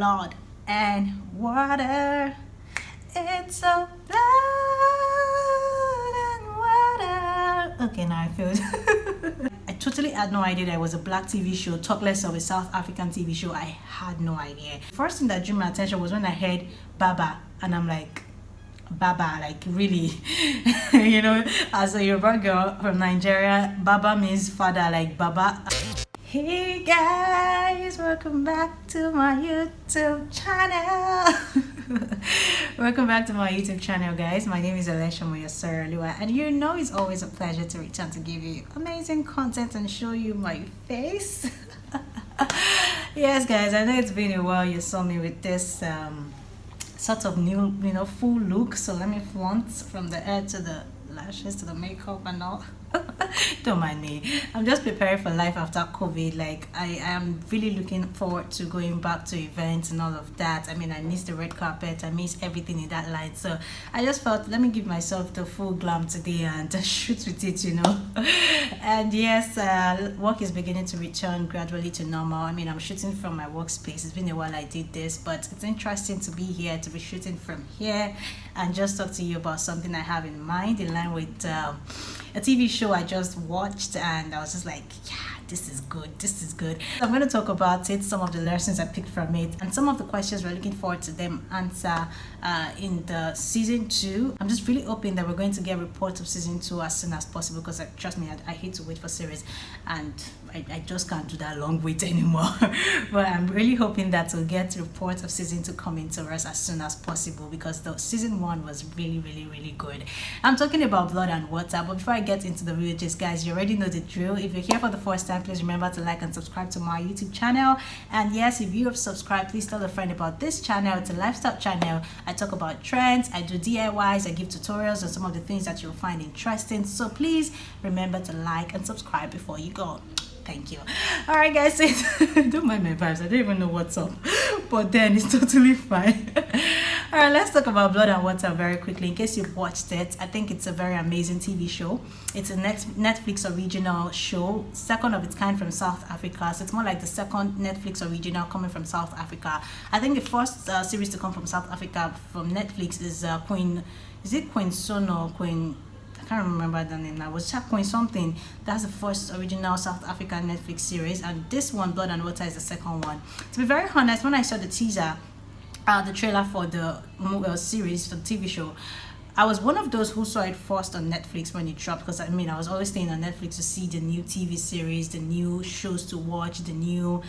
blood and water. It's so blood and water. Okay, now I feel I totally had no idea that it was a black TV show, talk less of a South African TV show. I had no idea. First thing that drew my attention was when I heard Baba, and I'm like, Baba, like really, as a Yoruba girl from Nigeria, Baba means father, like Baba. Hey guys, welcome back to my YouTube channel. Welcome back to my YouTube channel, guys. My name is Alesha Moyasaralua, and it's always a pleasure to return to give you amazing content and show you my face. Yes, guys, I know it's been a while you saw me with this sort of new, full look. So let me flaunt from the hair to the lashes to the makeup and all. Don't mind me. I'm just preparing for life after COVID. Like I am really looking forward to going back to events and all of that. I mean, I miss the red carpet, I miss everything in that line. So I just felt, let me give myself the full glam today and shoot with it. And yes, work is beginning to return gradually to normal. I mean, I'm shooting from my workspace. It's been a while I did this, but it's interesting to be here, to be shooting from here and just talk to you about something I have in mind in line with a TV show I just watched, and I was just like, yeah, this is good. I'm going to talk about it, some of the lessons I picked from it, and some of the questions we're looking forward to them answer in the season 2. I'm just really hoping that we're going to get reports of season 2 as soon as possible, because trust me, I hate to wait for series, and I just can't do that long wait anymore. But I'm really hoping that we'll get reports of season 2 coming to us as soon as possible, because the season 1 was really good. I'm talking about Blood and Water, but before I get into the video, just guys, you already know the drill. If you're here for the first time, please remember to like and subscribe to my YouTube channel. And yes, if you have subscribed, please tell a friend about this channel. It's a lifestyle channel. I talk about trends, I do DIYs, I give tutorials on some of the things that you'll find interesting. So please remember to like and subscribe before you go. Thank you. All right, guys, don't mind my vibes. I don't even know what's up, but then it's totally fine. All right, let's talk about Blood and Water very quickly. In case you've watched it, I think it's a very amazing TV show. It's a Netflix original show, second of its kind from South Africa. So it's more like the second Netflix original coming from South Africa. I think the first series to come from South Africa from Netflix is Queen. Is it Queen Sono? Queen? I can't remember the name now. Was Queen something? That's the first original South African Netflix series, and this one, Blood and Water, is the second one. To be very honest, when I saw the teaser, the trailer for the series, for the TV show, I was one of those who saw it first on Netflix when it dropped, because I mean, I was always staying on Netflix to see the new TV series, the new shows to watch, the new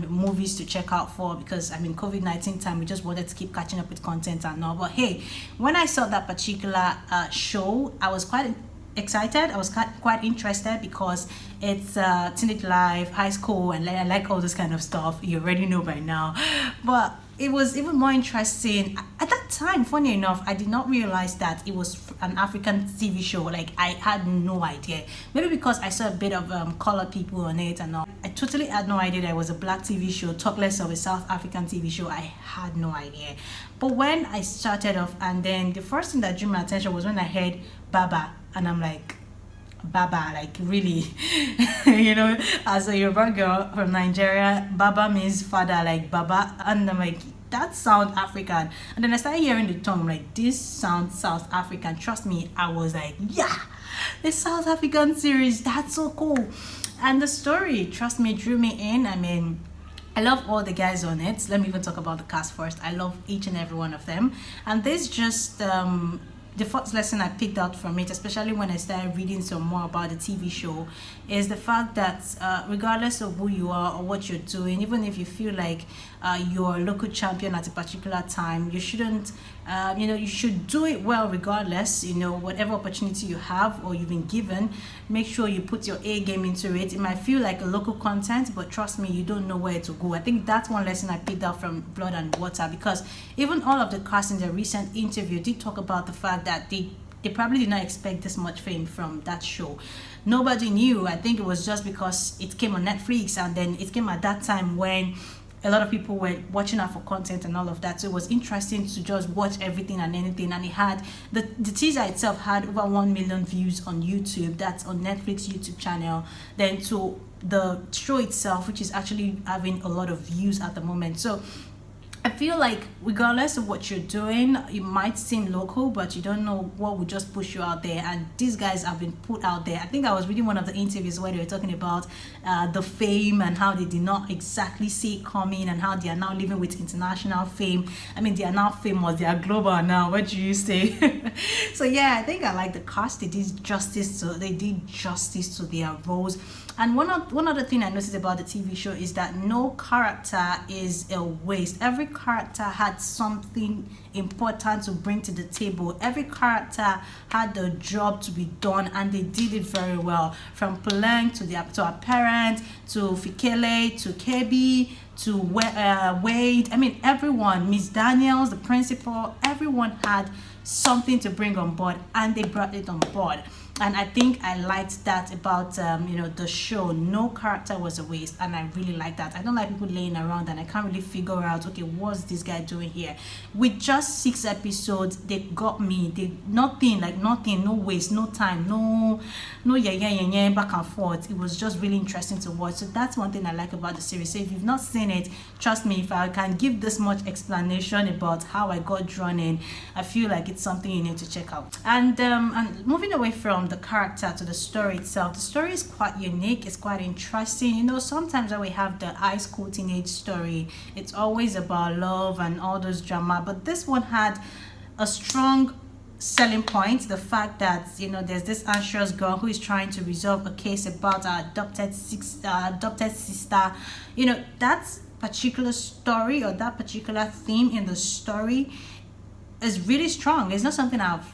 movies to check out for, because I mean, COVID-19 time, we just wanted to keep catching up with content and all. But hey, when I saw that particular show, I was quite excited. I was quite interested, because it's teenage life, high school, and I like all this kind of stuff. You already know by now. But it was even more interesting at that time. Funny enough, I did not realize that it was an African TV show. Like, I had no idea. Maybe because I saw a bit of colored people on it and all. I totally had no idea that it was a black TV show, talk less of a South African TV show. I had no idea. But when I started off, and then the first thing that drew my attention was when I heard Baba, and I'm like, Baba, like really, as a Yoruba girl from Nigeria, Baba means father, like Baba, and I'm like, that sounds African. And then I started hearing the tone, I'm like, this sounds South African. Trust me, I was like, yeah, the South African series, that's so cool. And the story, trust me, drew me in. I mean, I love all the guys on it. Let me even talk about the cast first. I love each and every one of them. And this just the first lesson I picked out from it, especially when I started reading some more about the TV show, is the fact that regardless of who you are or what you're doing, even if you feel like you're a local champion at a particular time, you shouldn't, you should do it well regardless. Whatever opportunity you have or you've been given, make sure you put your A game into it. It might feel like a local content, but trust me, you don't know where to go. I think that's one lesson I picked out from Blood and Water, because even all of the cast in the recent interview did talk about the fact that they probably did not expect this much fame from that show. Nobody knew. I think it was just because it came on Netflix, and then it came at that time when a lot of people were watching out for content and all of that. So it was interesting to just watch everything and anything. And it had the teaser itself had over 1 million views on YouTube. That's on Netflix YouTube channel. Then to the show itself, which is actually having a lot of views at the moment. So I feel like regardless of what you're doing, it might seem local, but you don't know what will just push you out there. And these guys have been put out there. I think I was reading one of the interviews where they were talking about the fame and how they did not exactly see it coming, and how they are now living with international fame. I mean, they are now famous, they are global now. What do you say? So yeah, I think I like the cast. They did justice to their roles. And one other thing I noticed about the TV show is that no character is a waste. Every character had something important to bring to the table. Every character had a job to be done, and they did it very well. From Puleng to our parents, to Fikele, to Kebi, to Wade. I mean, everyone, Miss Daniels, the principal, everyone had something to bring on board, and they brought it on board. And I think I liked that about the show. No character was a waste, and I really like that. I don't like people laying around and I can't really figure out, okay, what's this guy doing here? With just 6 episodes, they got me. Nothing, no waste, no time, no back and forth. It was just really interesting to watch. So that's one thing I like about the series. So if you've not seen it, trust me, if I can give this much explanation about how I got drawn in, I feel like it's something you need to check out. And moving away from the character to the story itself, the story is quite unique. It's quite interesting. Sometimes when we have the high school teenage story, it's always about love and all those drama, but this one had a strong selling point, the fact that there's this anxious girl who is trying to resolve a case about her adopted sister. That particular story, or that particular theme in the story, is really strong. It's not something I've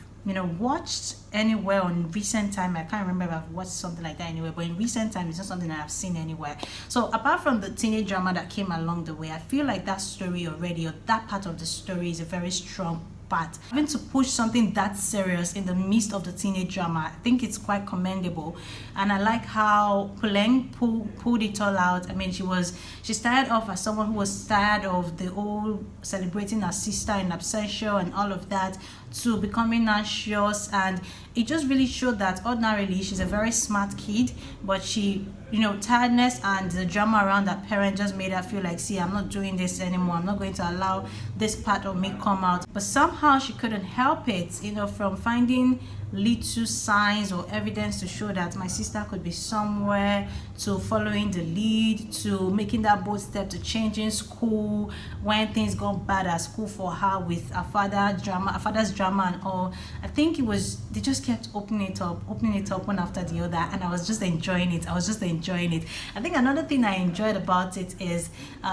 watched anywhere on recent time. I can't remember if I've watched something like that anywhere, but in recent time, it's not something that I've seen anywhere. So apart from the teenage drama that came along the way, I feel like that story already, or that part of the story, is a very strong part. Having to push something that serious in the midst of the teenage drama, I think it's quite commendable. And I like how Puleng pulled it all out. I mean, she started off as someone who was tired of the whole celebrating her sister in absentia and all of that, to becoming anxious. And it just really showed that ordinarily she's a very smart kid, but she tiredness and the drama around her parent just made her feel like, see, I'm not doing this anymore. I'm not going to allow this part of me come out. But somehow she couldn't help it, from finding little signs or evidence to show that my sister could be somewhere, to following the lead, to making that bold step to changing school when things got bad at school for her with her father's drama and all. I think they just kept opening it up one after the other, and I was just enjoying it. I think another thing I enjoyed about it is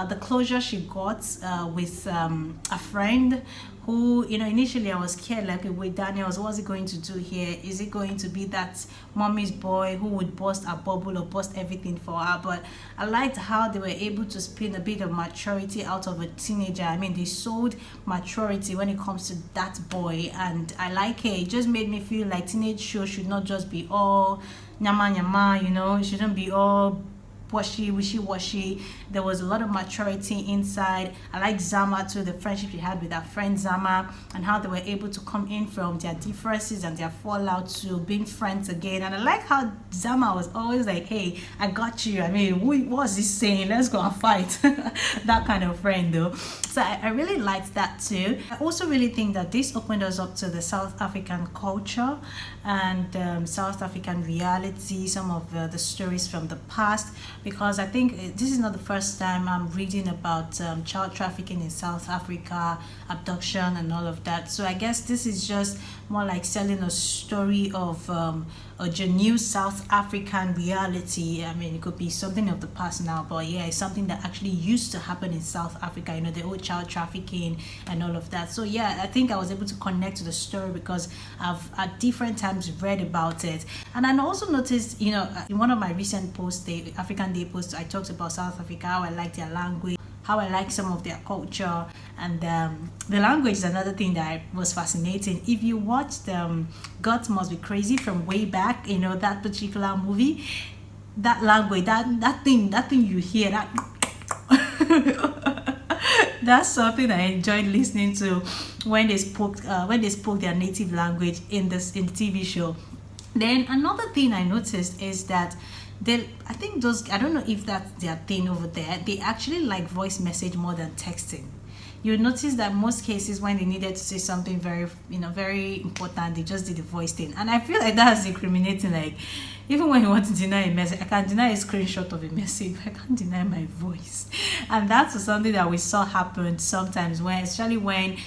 the closure she got with a friend who, initially I was scared, like, wait, Daniels, what's he going to do here? Is it going to be that mommy's boy who would burst a bubble or burst everything for her? But I liked how they were able to spin a bit of maturity out of a teenager. I mean, they sold maturity when it comes to that boy, and I like it. It just made me feel like teenage shows should not just be all nyama nyama, it shouldn't be all wishy-washy. There was a lot of maturity inside. I like Zama too, the friendship she had with her friend Zama, and how they were able to come in from their differences and their fallout to being friends again. And I like how Zama was always like, hey, I got you. I mean, what's he saying? Let's go and fight. That kind of friend though. So I really liked that too. I also really think that this opened us up to the South African culture and South African reality, some of the stories from the past, because I think this is not the first time I'm reading about child trafficking in South Africa, abduction and all of that. So I guess this is just more like selling a story of a genuine South African reality. I mean, it could be something of the past now, but yeah, it's something that actually used to happen in South Africa, the whole child trafficking and all of that. So yeah, I think I was able to connect to the story because I've at different times read about it. And I also noticed, in one of my recent posts, the African Day post, I talked about South Africa, how I like their language, how I like some of their culture, and the language is another thing that was fascinating. If you watched God Must Be Crazy from way back, that particular movie, that language, that thing you hear, that that's something I enjoyed listening to when they spoke their native language in the TV show. Then another thing I noticed is that I don't know if that's their thing over there, they actually like voice message more than texting. you notice that most cases when they needed to say something very, very important, they just did the voice thing. And I feel like that's incriminating. Like, even when you want to deny a message, I can deny a screenshot of a message, but I can't deny my voice. And that's something that we saw happen sometimes, when, especially when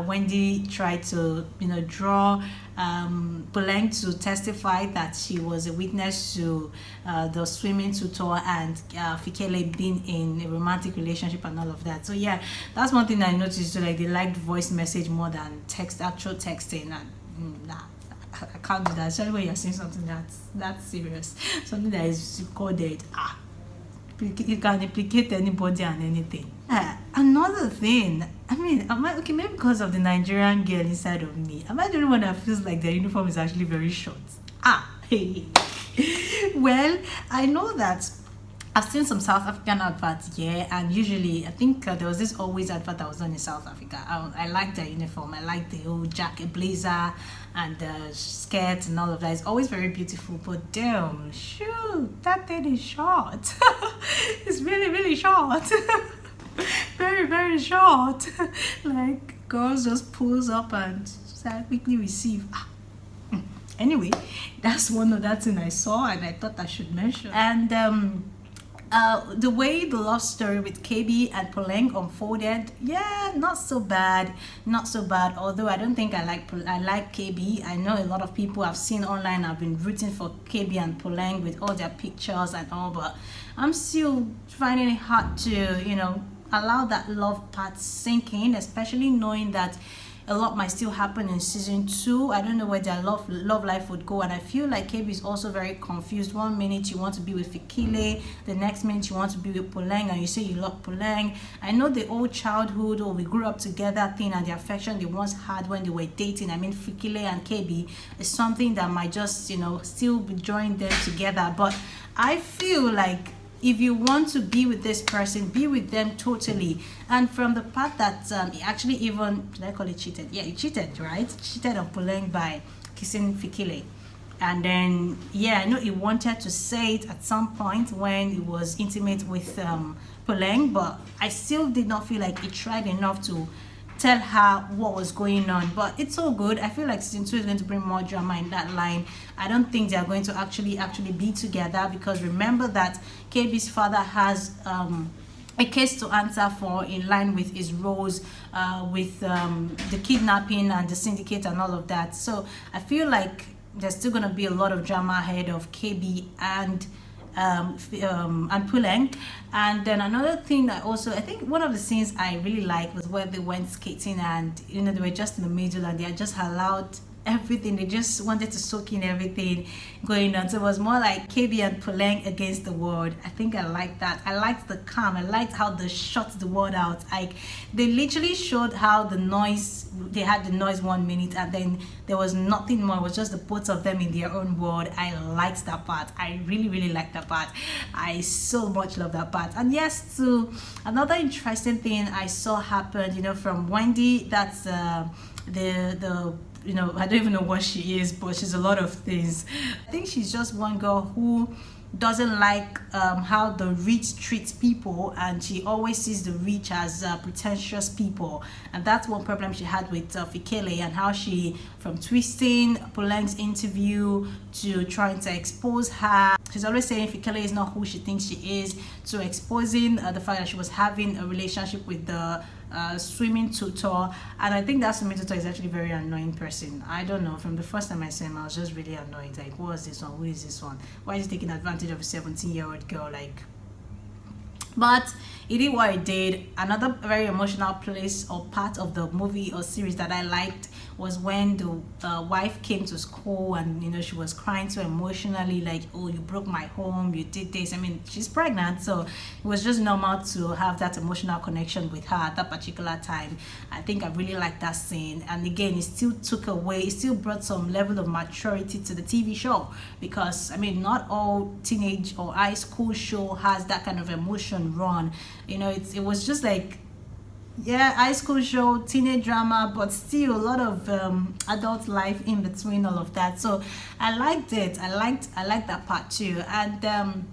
Wendy tried to, draw Poleng to testify that she was a witness to the swimming tutor and Fikele being in a romantic relationship and all of that. So yeah, that's one thing I noticed. So, like, they liked voice message more than actual texting. And nah, I can't do that. Especially when you're saying something that's serious, something that is recorded. It can implicate anybody and anything. Another thing, I mean, okay, maybe because of the Nigerian girl inside of me, am I the only one that feels like their uniform is actually very short? Hey. Well, I know that I've seen some South African adverts, and usually I think there was this always advert that was done in South Africa. I like their uniform. I like the old jacket, blazer, and the skirt and all of that. It's always very beautiful, but damn, shoot, that thing is short. It's really, really short. Very, very short. Like, girls just pulls up and quickly receive. Anyway, that's one of that thing I saw and I thought I should mention. And the way the love story with KB and Poleng unfolded, yeah, not so bad. Although I don't think I like KB. I know a lot of people I've seen online have been rooting for KB and Poleng with all their pictures and all, but I'm still finding it hard to, allow that love part sink in, especially knowing that a lot might still happen in season 2. I don't know where their love life would go, and I feel like KB is also very confused. One minute you want to be with Fikile, the next minute you want to be with Poleng, and you say you love Poleng. I know the old childhood or we grew up together thing and the affection they once had when they were dating. I mean, Fikile and KB is something that might just still be drawing them together, but I feel like if you want to be with this person, be with them totally. And from the part that he actually even, did I call it cheated? Yeah, he cheated, right? Cheated on Poleng by kissing Fikile. And then, yeah, I know he wanted to say it at some point when he was intimate with Poleng, but I still did not feel like he tried enough to tell her what was going on. But it's all good. I feel like season 2 is going to bring more drama in that line. I don't think they are going to actually be together, because remember that KB's father has a case to answer for in line with his roles with the kidnapping and the syndicate and all of that. So I feel like there's still going to be a lot of drama ahead of KB and Poleng. And then another thing that also, I think one of the scenes I really liked was where they went skating and they were just in the middle and they had just allowed everything. They just wanted to soak in everything going on. So it was more like KB and Poleng against the world. I think I liked that. I liked the calm. I liked how they shut the world out. Like, they literally showed how the noise, they had the noise 1 minute and then there was nothing more. It was just the both of them in their own world. I liked that part. I really, really liked that part. I so much love that part. And yes, so another interesting thing I saw happen, from Wendy, that's the I don't even know what she is, but she's a lot of things. I think she's just one girl who doesn't like how the rich treats people, and she always sees the rich as pretentious people, and that's one problem she had with Fikele, and how she, from twisting Poleng's interview to trying to expose her, she's always saying Fikele is not who she thinks she is, to exposing the fact that she was having a relationship with the swimming tutor. And I think that swimming tutor is actually a very annoying person. I don't know, from the first time I saw him I was just really annoyed. Like, what is this one? Who is this one? Why is he taking advantage of a 17-year-old girl? Like, but it did what it did. Another very emotional place or part of the movie or series that I liked was when the wife came to school and she was crying so emotionally, like, oh, you broke my home, you did this. I mean, she's pregnant, so it was just normal to have that emotional connection with her at that particular time. I think I really liked that scene. And again, it still brought some level of maturity to the TV show, because I mean, not all teenage or high school show has that kind of emotion run. It was just like, yeah, high school show, teenage drama, but still a lot of adult life in between all of that. So I liked it. I liked that part too. And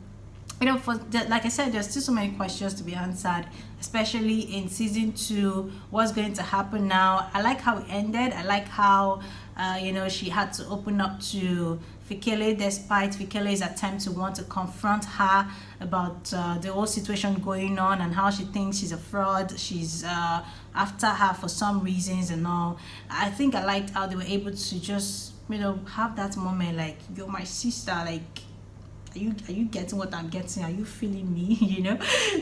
you know, like I said, there's still so many questions to be answered, especially in season 2. What's going to happen now? I like how it ended. I like how you know, she had to open up to Fikele despite Fikele's attempt to want to confront her about the whole situation going on and how she thinks she's a fraud, she's after her for some reasons and all. I think I liked how they were able to just, you know, have that moment like, you're my sister, like, are you getting what I'm getting? Are you feeling me? You know?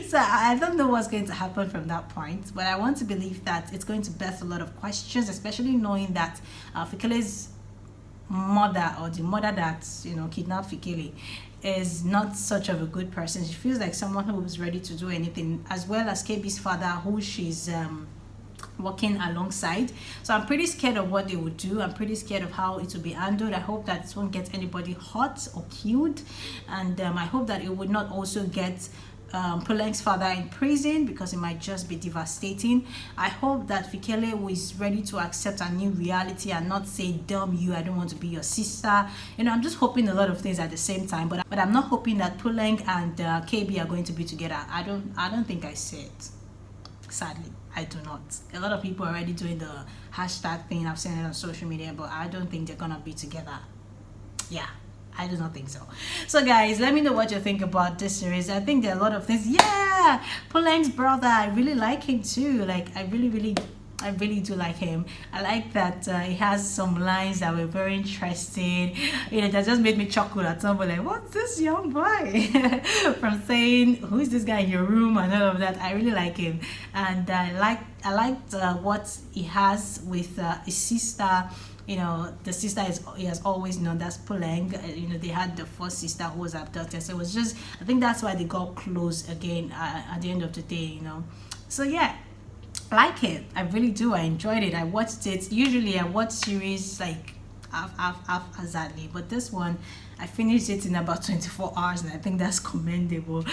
So I don't know what's going to happen from that point, but I want to believe that it's going to birth a lot of questions, especially knowing that Fikele's mother, or the mother that, you know, kidnapped Fikele, is not such of a good person. She feels like someone who's ready to do anything, as well as KB's father, who she's working alongside. So I'm pretty scared of what they would do. I'm pretty scared of how it will be handled. I hope that it won't get anybody hurt or killed, and I hope that it would not also get Puleng's father in prison, because it might just be devastating. I hope that Fikele is ready to accept a new reality and not say, damn you, I don't want to be your sister. You know, I'm just hoping a lot of things at the same time, but I'm not hoping that Puleng and KB are going to be together. I don't think I see it. Sadly, I do not. A lot of people are already doing the hashtag thing. I've seen it on social media, but I don't think they're gonna be together. Yeah, I do not think so. So guys, let me know what you think about this series. I think there are a lot of things. Yeah, Puleng's brother, I really like him too. Like, I really do like him. I like that he has some lines that were very interesting. You know, that just made me chuckle at somebody like, what's this young boy? From saying, who is this guy in your room and all of that. I really like him. And I liked what he has with his sister. You know, the sister he has always known, that's Puleng. You know, they had the first sister who was abducted. So it was just, I think that's why they got close again at the end of the day, you know. So yeah, I like it. I really do. I enjoyed it. I watched it. Usually I watch series like haphazardly, but this one I finished it in about 24 hours, and I think that's commendable.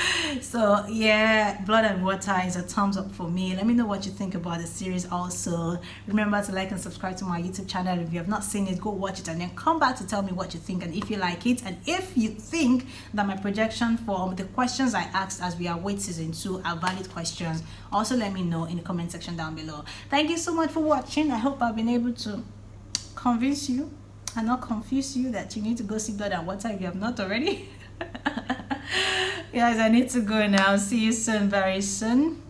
So yeah, Blood and Water is a thumbs up for me. Let me know what you think about the series. Also, remember to like and subscribe to my YouTube channel. If you have not seen it, go watch it and then come back to tell me what you think and if you like it, and if you think that my projection for the questions I asked as we await season 2 are valid questions. Also let me know in the comment section down below. Thank you so much for watching. I hope I've been able to convince you and not confuse you that you need to go see Blood and Water if you have not already. Guys, I need to go now. See you soon, very soon.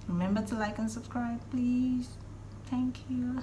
Remember to like and subscribe, please. Thank you.